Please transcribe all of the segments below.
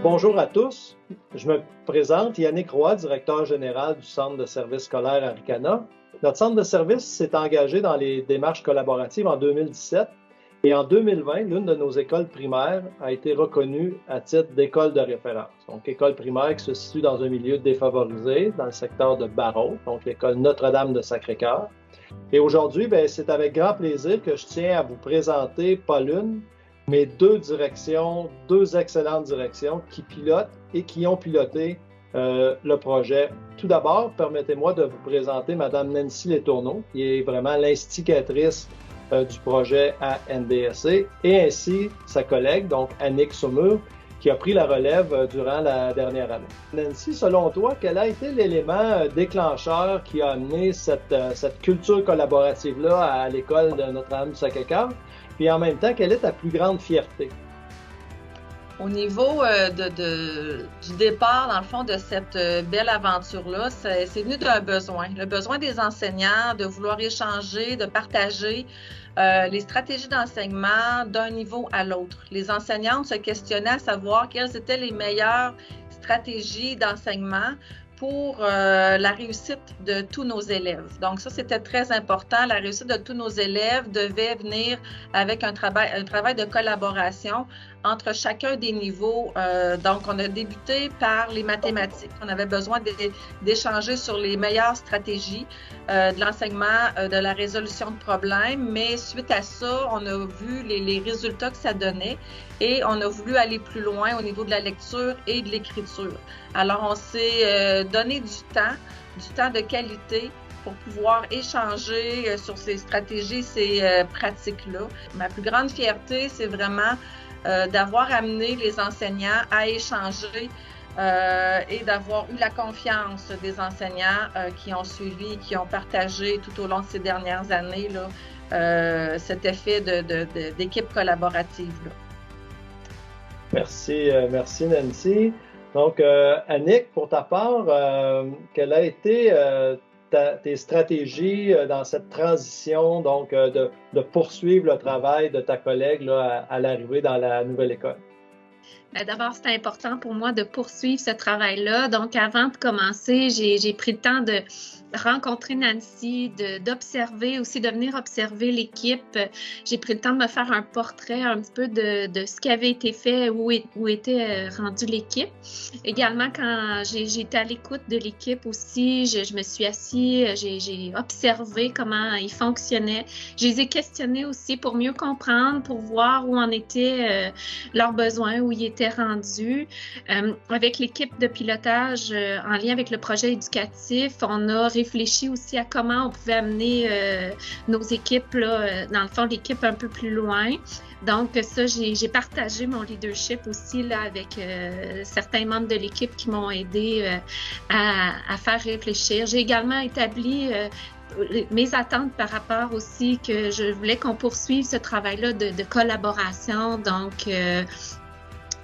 Bonjour à tous. Je me présente, Yannick Roy, directeur général du Centre de services scolaires Aricana. Notre centre de services s'est engagé dans les démarches collaboratives en 2017 et en 2020, l'une de nos écoles primaires a été reconnue à titre d'école de référence. Donc, école primaire qui se situe dans un milieu défavorisé, dans le secteur de Barreau, donc l'école Notre-Dame de Sacré-Cœur. Et aujourd'hui, c'est avec grand plaisir que je tiens à vous présenter pas l'une, mais deux excellentes directions qui pilotent et qui ont piloté le projet. Tout d'abord, permettez-moi de vous présenter Mme Nancy Letourneau, qui est vraiment l'instigatrice du projet à NDSC, et ainsi sa collègue, donc Annick Saumur, qui a pris la relève durant la dernière année. Nancy, selon toi, quel a été l'élément déclencheur qui a amené cette culture collaborative-là à l'école de Notre-Dame du Sacré-Cœur? Puis en même temps, quelle est ta plus grande fierté? Au niveau du départ, dans le fond, de cette belle aventure-là, c'est venu d'un besoin. Le besoin des enseignants de vouloir échanger, de partager les stratégies d'enseignement d'un niveau à l'autre. Les enseignantes se questionnaient à savoir quelles étaient les meilleures stratégies d'enseignement pour la réussite de tous nos élèves. Donc ça, c'était très important. La réussite de tous nos élèves devait venir avec un travail de collaboration entre chacun des niveaux. Donc, on a débuté par les mathématiques. On avait besoin d'échanger sur les meilleures stratégies de l'enseignement, de la résolution de problèmes. Mais suite à ça, on a vu les résultats que ça donnait et on a voulu aller plus loin au niveau de la lecture et de l'écriture. Alors, on s'est donné du temps de qualité pour pouvoir échanger sur ces stratégies, ces pratiques-là. Ma plus grande fierté, c'est vraiment d'avoir amené les enseignants à échanger et d'avoir eu la confiance des enseignants qui ont suivi, qui ont partagé tout au long de ces dernières années là, cet effet d'équipe collaborative. Là. Merci Nancy. Donc, Annick, pour ta part, quelle a été tes stratégies dans cette transition, donc de poursuivre le travail de ta collègue là, à l'arrivée dans la nouvelle école? D'abord, c'était important pour moi de poursuivre ce travail-là. Donc, avant de commencer, j'ai pris le temps de rencontrer Nancy, d'observer aussi, de venir observer l'équipe. J'ai pris le temps de me faire un portrait un petit peu de ce qui avait été fait, où était rendue l'équipe. Également, quand j'ai été à l'écoute de l'équipe aussi, je me suis assise, j'ai observé comment ils fonctionnaient. Je les ai questionnés aussi pour mieux comprendre, pour voir où en étaient leurs besoins, où ils étaient rendus. Avec l'équipe de pilotage, en lien avec le projet éducatif, on a réfléchi aussi à comment on pouvait amener nos équipes, là, dans le fond, l'équipe un peu plus loin. Donc ça, j'ai partagé mon leadership aussi là, avec certains membres de l'équipe qui m'ont aidé à faire réfléchir. J'ai également établi mes attentes par rapport aussi que je voulais qu'on poursuive ce travail-là de collaboration. Donc,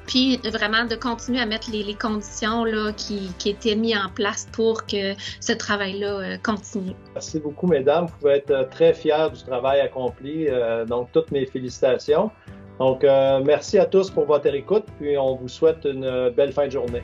puis vraiment de continuer à mettre les conditions là, qui étaient mises en place pour que ce travail-là continue. Merci beaucoup, mesdames. Vous pouvez être très fiers du travail accompli. Donc, toutes mes félicitations. Donc, merci à tous pour votre écoute, puis on vous souhaite une belle fin de journée.